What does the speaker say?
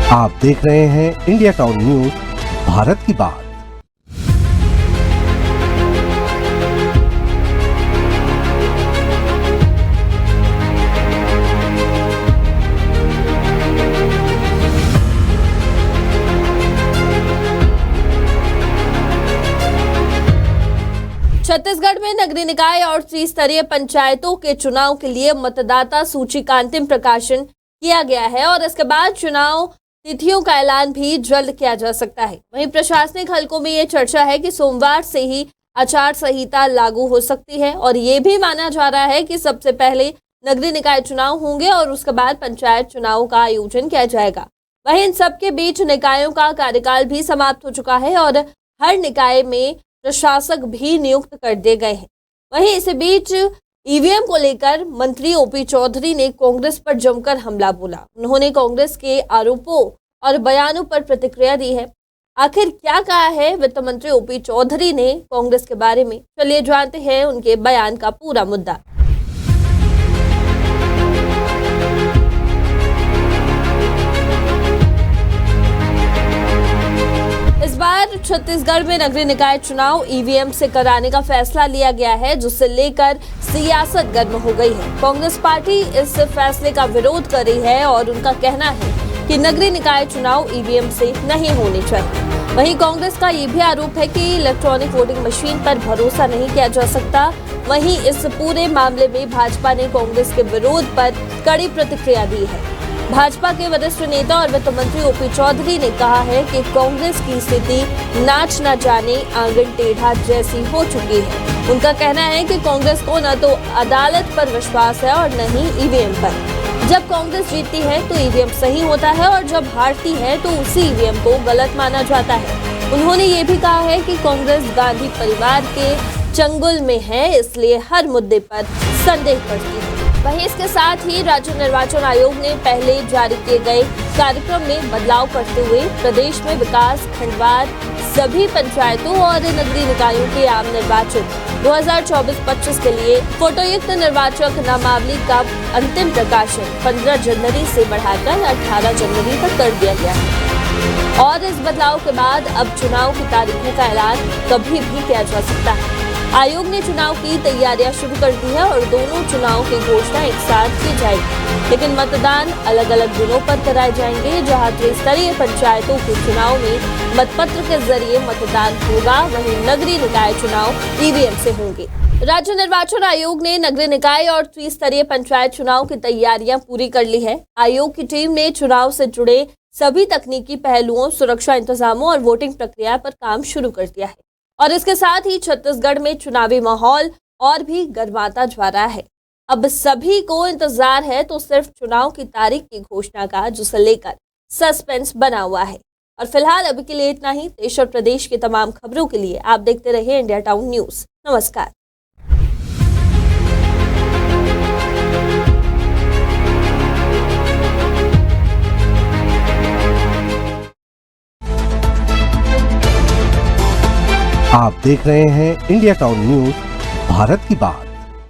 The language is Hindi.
आप देख रहे हैं इंडिया टाउन न्यूज, भारत की बात। छत्तीसगढ़ में नगरीय निकाय और त्रिस्तरीय पंचायतों के चुनाव के लिए मतदाता सूची का अंतिम प्रकाशन किया गया है और इसके बाद चुनाव तिथियों का ऐलान भी जल्द किया जा सकता है। वहीं प्रशासनिक हलकों में ये चर्चा है कि सोमवार से ही आचार संहिता लागू हो सकती है और ये भी माना जा रहा है कि सबसे पहले नगरीय निकाय चुनाव होंगे और उसके बाद पंचायत चुनाव का आयोजन किया जाएगा। वहीं इन सबके बीच निकायों का कार्यकाल भी समाप्त हो चुका है और हर निकाय में प्रशासक भी नियुक्त कर दिए गए हैं। वहीं इसी बीच ईवीएम को लेकर मंत्री ओपी चौधरी ने कांग्रेस पर जमकर हमला बोला। उन्होंने कांग्रेस के आरोपों और बयानों पर प्रतिक्रिया दी है। आखिर क्या कहा है वित्त मंत्री ओपी चौधरी ने कांग्रेस के बारे में, चलिए जानते हैं उनके बयान का पूरा मुद्दा। इस बार छत्तीसगढ़ में नगरीय निकाय चुनाव ईवीएम से कराने का फैसला लिया गया है, जिसे लेकर सियासत गर्म हो गई है। कांग्रेस पार्टी इस फैसले का विरोध कर रही है और उनका कहना है कि नगरीय निकाय चुनाव ईवीएम से नहीं होने चाहिए। वहीं कांग्रेस का ये भी आरोप है कि इलेक्ट्रॉनिक वोटिंग मशीन पर भरोसा नहीं किया जा सकता। वहीं इस पूरे मामले में भाजपा ने कांग्रेस के विरोध पर कड़ी प्रतिक्रिया दी है। भाजपा के वरिष्ठ नेता और वित्त मंत्री ओपी चौधरी ने कहा है कि कांग्रेस की स्थिति नाच न जाने आंगन टेढ़ा जैसी हो चुकी है। उनका कहना है कि कांग्रेस को न तो अदालत पर विश्वास है और न ही ईवीएम पर। जब कांग्रेस जीतती है तो ईवीएम सही होता है और जब हारती है तो उसी ईवीएम को गलत माना जाता है। उन्होंने ये भी कहा है कि कांग्रेस गांधी परिवार के चंगुल में है, इसलिए हर मुद्दे पर संदेह करती है। वहीं इसके साथ ही राज्य निर्वाचन आयोग ने पहले जारी किए गए कार्यक्रम में बदलाव करते हुए प्रदेश में विकास खंडवार सभी पंचायतों और नगरीय निकायों के आम निर्वाचन 2024-25 के लिए फोटोयुक्त निर्वाचक नामावली का अंतिम प्रकाशन 15 जनवरी से बढ़ाकर 18 जनवरी तक कर दिया गया है। और इस बदलाव के बाद अब चुनाव की तारीखों का ऐलान कभी भी किया जा सकता है। आयोग ने चुनाव की तैयारियां शुरू कर दी है और दोनों चुनाव की घोषणा एक साथ की जाएगी, लेकिन मतदान अलग अलग दिनों पर कराए जाएंगे। जहां त्रिस्तरीय पंचायतों के चुनाव में मतपत्र के जरिए मतदान होगा, वहीं नगरीय निकाय चुनाव ईवीएम से होंगे। राज्य निर्वाचन आयोग ने नगरीय निकाय और त्रिस्तरीय पंचायत चुनाव की तैयारियां पूरी कर ली है। आयोग की टीम ने चुनाव से जुड़े सभी तकनीकी पहलुओं, सुरक्षा इंतजामों और वोटिंग प्रक्रिया पर काम शुरू कर दिया है और इसके साथ ही छत्तीसगढ़ में चुनावी माहौल और भी गर्माता जा रहा है। अब सभी को इंतजार है तो सिर्फ चुनाव की तारीख की घोषणा का, जिसे लेकर सस्पेंस बना हुआ है। और फिलहाल अभी के लिए इतना ही। देश और प्रदेश की तमाम खबरों के लिए आप देखते रहिए इंडिया टाउन न्यूज। नमस्कार। आप देख रहे हैं इंडिया टाउन न्यूज, भारत की बात।